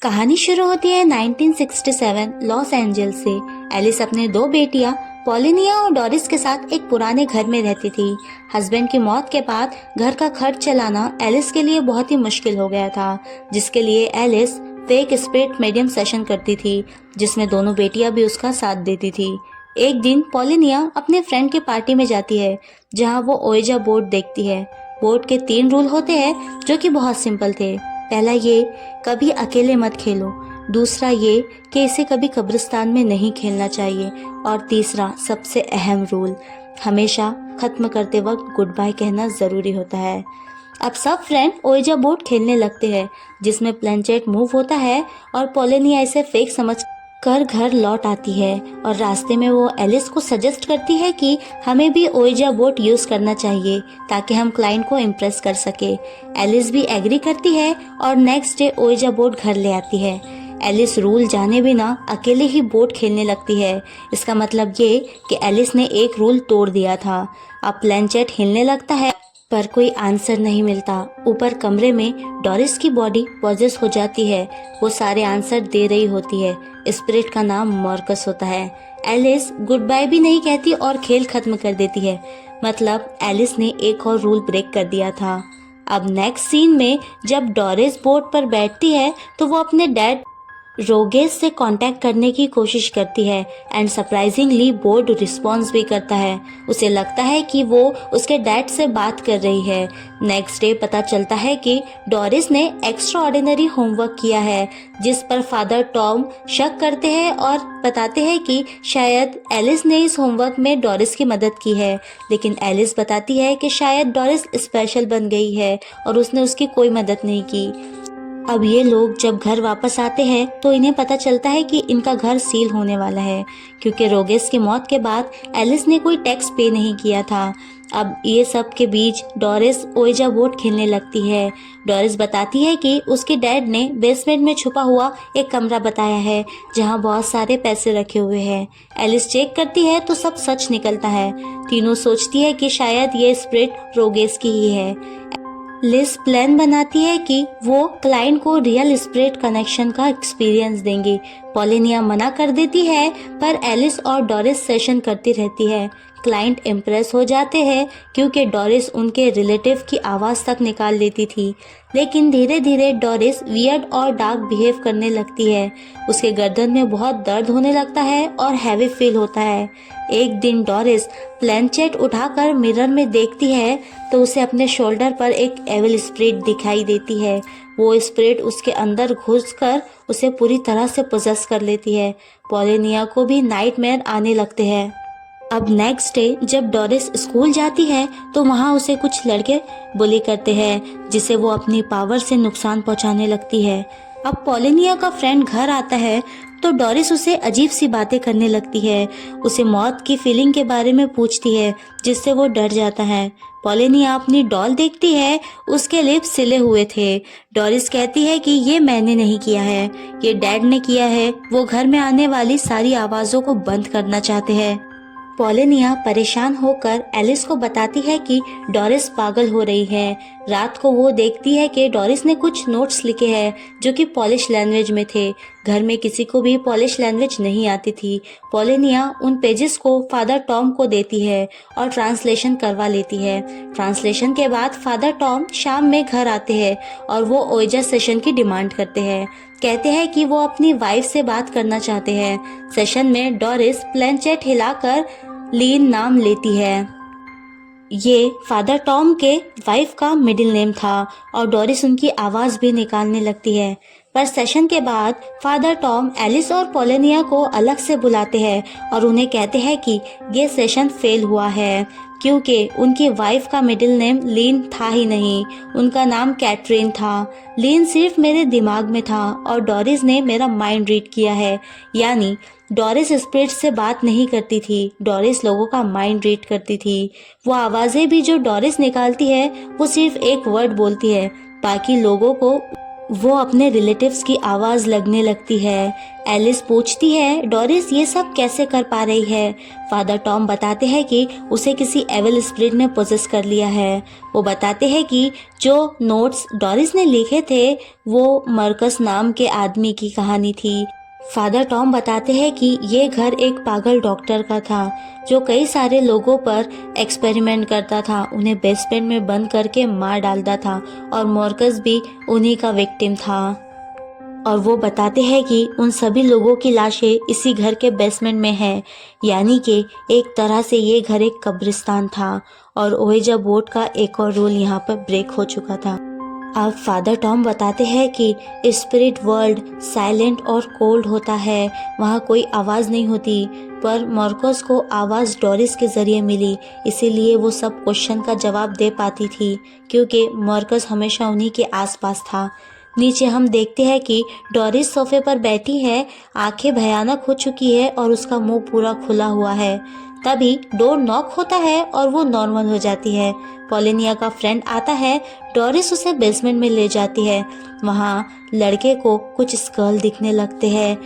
कहानी शुरू होती है 1967 लॉस एंजल्स से। एलिस अपने दो बेटियां पॉलिनिया और डोरिस के साथ एक पुराने घर में रहती थी। हस्बैंड की मौत के बाद घर का खर्च चलाना एलिस के लिए बहुत ही मुश्किल हो गया था, जिसके लिए Alice fake spirit medium session करती थी, जिसमें दोनों बेटियां भी उसका साथ देती थी। एक दिन पॉलिनिया अपने फ्रेंड की पार्टी में जाती है, जहां वो ओएजा बोर्ड देखती है। बोर्ड के 3 रूल होते हैं जो कि बहुत सिंपल थे। पहला ये, कभी अकेले मत खेलो। दूसरा ये कि इसे कभी कब्रिस्तान में नहीं खेलना चाहिए। और तीसरा सबसे अहम रूल, हमेशा खत्म करते वक्त गुड बाय कहना जरूरी होता है। अब सब फ्रेंड ओएजा बोर्ड खेलने लगते हैं, जिसमें प्लेनचेट मूव होता है और पॉलिनिया इसे फेक समझ कर घर लौट आती है। और रास्ते में वो एलिस को सजेस्ट करती है कि हमें भी ओएजा बोर्ड यूज करना चाहिए ताकि हम क्लाइंट को इम्प्रेस कर सके। एलिस भी एग्री करती है और नेक्स्ट डे ओएजा बोर्ड घर ले आती है। एलिस रूल जाने बिना अकेले ही बोर्ड खेलने लगती है। इसका मतलब ये कि एलिस ने एक रूल तोड़ दिया था। अब प्लेनचेट हिलने लगता है पर कोई आंसर नहीं मिलता। ऊपर कमरे में डोरिस की बॉडी पॉजेस हो जाती है। वो सारे आंसर दे रही होती है। स्पिरिट का नाम मार्कस होता है। एलिस गुड बाय भी नहीं कहती और खेल खत्म कर देती है। मतलब एलिस ने एक और रूल ब्रेक कर दिया था। अब नेक्स्ट सीन में जब डोरिस बोर्ड पर बैठती है तो वो अपने डैड रोगेस से कांटेक्ट करने की कोशिश करती है एंड सरप्राइजिंगली बोर्ड रिस्पॉन्स भी करता है। उसे लगता है कि वो उसके डैड से बात कर रही है। नेक्स्ट डे पता चलता है कि डोरिस ने एक्स्ट्रा ऑर्डिनरी होमवर्क किया है, जिस पर फादर टॉम शक करते हैं और बताते हैं कि शायद एलिस ने इस होमवर्क में डोरिस की मदद की है। लेकिन एलिस बताती है कि शायद डोरिस स्पेशल बन गई है और उसने उसकी कोई मदद नहीं की। अब ये लोग जब घर वापस आते हैं तो इन्हें पता चलता है कि इनका घर सील होने वाला है, क्योंकि रोगेस की मौत के बाद एलिस ने कोई टैक्स पे नहीं किया था। अब ये सब के बीच डोरिस ओएजा बोर्ड खेलने लगती है। डोरिस बताती है कि उसके डैड ने बेसमेंट में छुपा हुआ एक कमरा बताया है जहां बहुत सारे पैसे रखे हुए हैं। एलिस चेक करती है तो सब सच निकलता है। तीनों सोचती है कि शायद ये स्पिरिट रोगेस की ही है। लिस प्लान बनाती है कि वो क्लाइंट को रियल स्पिरिट कनेक्शन का एक्सपीरियंस देंगी। पॉलिनिया मना कर देती है पर एलिस और डोरिस सेशन करती रहती है। क्लाइंट इम्प्रेस हो जाते हैं क्योंकि डोरिस उनके रिलेटिव की आवाज़ तक निकाल लेती थी। लेकिन धीरे धीरे डोरिस वियर्ड और डार्क बिहेव करने लगती है। उसके गर्दन में बहुत दर्द होने लगता है और हैवी फील होता है। एक दिन डोरिस प्लेनचेट उठाकर मिरर में देखती है तो उसे अपने शोल्डर पर एक एविल स्पिरिट दिखाई देती है। वो स्पिरिट उसके अंदर घुसकर उसे पूरी तरह से पोजेस कर लेती है। पॉलिनिया को भी नाइटमेयर आने लगते हैं। अब नेक्स्ट डे जब डोरिस स्कूल जाती है तो वहाँ उसे कुछ लड़के बुली करते हैं, जिसे वो अपनी पावर से नुकसान पहुँचाने लगती है। अब पॉलिनिया का फ्रेंड घर आता है तो डोरिस उसे अजीब सी बातें करने लगती है। उसे मौत की फीलिंग के बारे में पूछती है, जिससे वो डर जाता है। पॉलिनिया अपनी डॉल देखती है, उसके लिप्स सिले हुए थे। डोरिस कहती है कि ये मैंने नहीं किया है, ये डैड ने किया है। वो घर में आने वाली सारी आवाज़ों को बंद करना चाहते हैं। पॉलिनिया परेशान होकर एलिस को बताती है कि डोरिस पागल हो रही है। रात को वो देखती है कि डोरिस ने कुछ नोट्स लिखे हैं जो कि पॉलिश लैंग्वेज में थे। घर में किसी को भी पॉलिश लैंग्वेज नहीं आती थी। पॉलिनिया उन पेजेस को फादर टॉम को देती है और ट्रांसलेशन करवा लेती है। ट्रांसलेशन के बाद फादर टॉम शाम में घर आते हैं और वो ओएजा सेशन की डिमांड करते हैं। कहते हैं कि वो अपनी वाइफ से बात करना चाहते हैं। सेशन में डोरिस प्लेनचेट हिलाकर लीन नाम लेती है। ये फादर टॉम के वाइफ का मिडिल नेम था और डोरिस उनकी आवाज़ भी निकालने लगती है। पर सेशन के बाद फादर टॉम एलिस और पॉलिनिया को अलग से बुलाते हैं और उन्हें कहते हैं कि ये सेशन फेल हुआ है, क्योंकि उनकी वाइफ का मिडिल नेम लीन था ही नहीं, उनका नाम कैटरीन था। लीन सिर्फ मेरे दिमाग में था और डोरिस ने मेरा माइंड रीड किया है। यानी डोरिस स्पिरिट से बात नहीं करती थी, डोरिस लोगों का माइंड रीड करती थी। वो आवाज़ें भी जो डोरिस निकालती है वो सिर्फ एक वर्ड बोलती है, बाकी लोगों को वो अपने रिलेटिव्स की आवाज़ लगने लगती है। एलिस पूछती है डोरिस ये सब कैसे कर पा रही है। फादर टॉम बताते हैं कि उसे किसी एविल स्पिरिट ने पोजेस कर लिया है। वो बताते हैं कि जो नोट्स डोरिस ने लिखे थे वो मरकस नाम के आदमी की कहानी थी। फादर टॉम बताते हैं कि ये घर एक पागल डॉक्टर का था जो कई सारे लोगों पर एक्सपेरिमेंट करता था, उन्हें बेसमेंट में बंद करके मार डालता था और मॉर्कस भी उन्हीं का विक्टिम था। और वो बताते हैं कि उन सभी लोगों की लाशें इसी घर के बेसमेंट में है, यानी कि एक तरह से ये घर एक कब्रिस्तान था और ओएजा बोर्ड का एक और रूल यहाँ पर ब्रेक हो चुका था। अब फादर टॉम बताते हैं कि स्पिरिट वर्ल्ड साइलेंट और कोल्ड होता है, वहाँ कोई आवाज़ नहीं होती, पर मार्कस को आवाज़ डोरिस के ज़रिए मिली, इसीलिए वो सब क्वेश्चन का जवाब दे पाती थी क्योंकि मार्कस हमेशा उन्हीं के आसपास था। नीचे हम देखते हैं कि डोरिस सोफे पर बैठी है, आंखें भयानक हो चुकी है और उसका मुंह पूरा खुला हुआ है। तभी डोर नॉक होता है और वो नॉर्मल हो जाती है। पॉलिनिया का फ्रेंड आता है, डोरिस उसे बेसमेंट में ले जाती है। वहाँ लड़के को कुछ स्कल दिखने लगते हैं,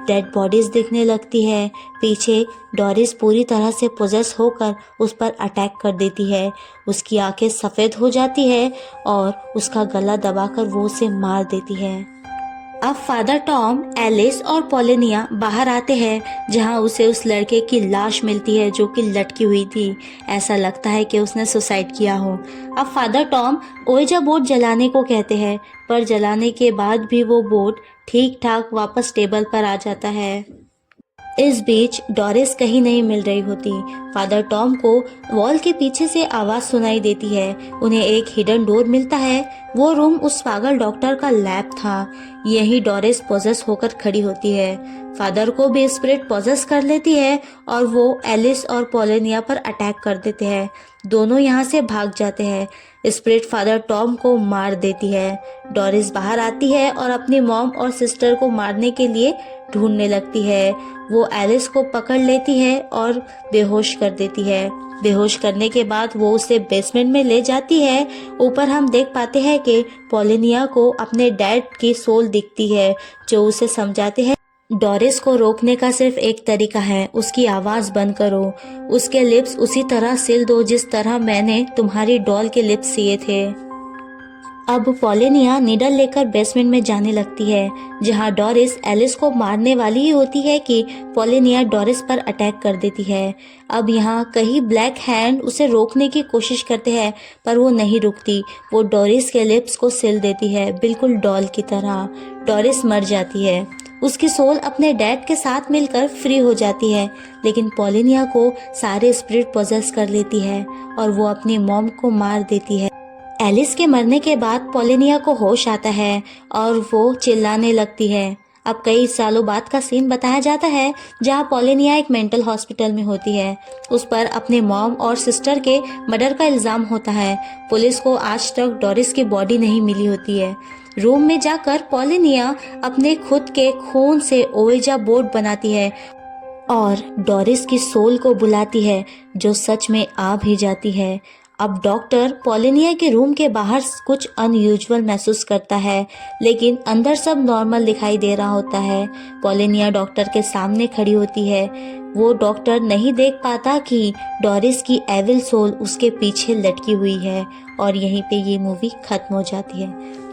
डेड बॉडीज दिखने लगती है। पीछे डोरिस पूरी तरह से पोजेस होकर उस पर अटैक कर देती है। उसकी आंखें सफ़ेद हो जाती है और उसका गला दबाकर वो उसे मार देती है। अब फादर टॉम, एलिस और पॉलिनिया बाहर आते हैं जहां उसे उस लड़के की लाश मिलती है जो कि लटकी हुई थी। ऐसा लगता है कि उसने सुसाइड किया हो। अब फादर टॉम ओएजा बोर्ड जलाने को कहते हैं, पर जलाने के बाद भी वो बोर्ड ठीक ठाक वापस टेबल पर आ जाता है। इस बीच डोरिस कहीं नहीं मिल रही होती। फादर टॉम को वॉल के पीछे से आवाज सुनाई देती है। उन्हें एक हिडन डोर मिलता है। वो रूम उस पागल डॉक्टर का लैब था। यही डोरिस पोजेस होकर खड़ी होती है। फादर को भी स्पिरिट पोजेस कर लेती है और वो एलिस और पॉलिनिया पर अटैक कर देते हैं। दोनों यहाँ से भाग जाते हैं। स्पिरिट फादर टॉम को मार देती है। डोरिस बाहर आती है और अपनी मॉम और सिस्टर को मारने के लिए ढूंढने लगती है। वो एलिस को पकड़ लेती है और बेहोश कर देती है। बेहोश करने के बाद वो उसे बेसमेंट में ले जाती है। ऊपर हम देख पाते हैं कि पॉलिनिया को अपने डैड की सोल दिखती है जो उसे समझाते हैं डोरिस को रोकने का सिर्फ एक तरीका है, उसकी आवाज़ बंद करो, उसके लिप्स उसी तरह सिल दो जिस तरह मैंने तुम्हारी डॉल के लिप्स सिए थे। अब पॉलिनिया निडल लेकर बेसमेंट में जाने लगती है जहां डोरिस एलिस को मारने वाली ही होती है कि पॉलिनिया डोरिस पर अटैक कर देती है। अब यहाँ कई ब्लैक हैंड उसे रोकने की कोशिश करते हैं पर वो नहीं रुकती। वो डोरिस के लिप्स को सिल देती है बिल्कुल डॉल की तरह। डोरिस मर जाती है। उसकी सोल अपने डैड के साथ मिलकर फ्री हो जाती है, लेकिन पॉलिनिया को सारे स्पिरिट पोजेस कर लेती है और वो अपनी मॉम को मार देती है। एलिस के मरने के बाद पॉलिनिया को होश आता है और वो चिल्लाने लगती है। अब कई सालों बाद का सीन बताया जाता है जहाँ पॉलिनिया एक मेंटल हॉस्पिटल में होती है। उस पर अपने मॉम और सिस्टर के मर्डर का इल्ज़ाम होता है। पुलिस को आज तक डोरिस की बॉडी नहीं मिली होती है। रूम में जाकर पॉलिनिया अपने खुद के खून से ओएजा बोर्ड बनाती है और डोरिस की सोल को बुलाती है जो सच में आ भी जाती है। अब डॉक्टर पॉलिनिया के रूम के बाहर कुछ अनयूजुअल महसूस करता है, लेकिन अंदर सब नॉर्मल दिखाई दे रहा होता है। पॉलिनिया डॉक्टर के सामने खड़ी होती है। वो डॉक्टर नहीं देख पाता कि डोरिस की एविल सोल उसके पीछे लटकी हुई है और यहीं पे ये मूवी खत्म हो जाती है।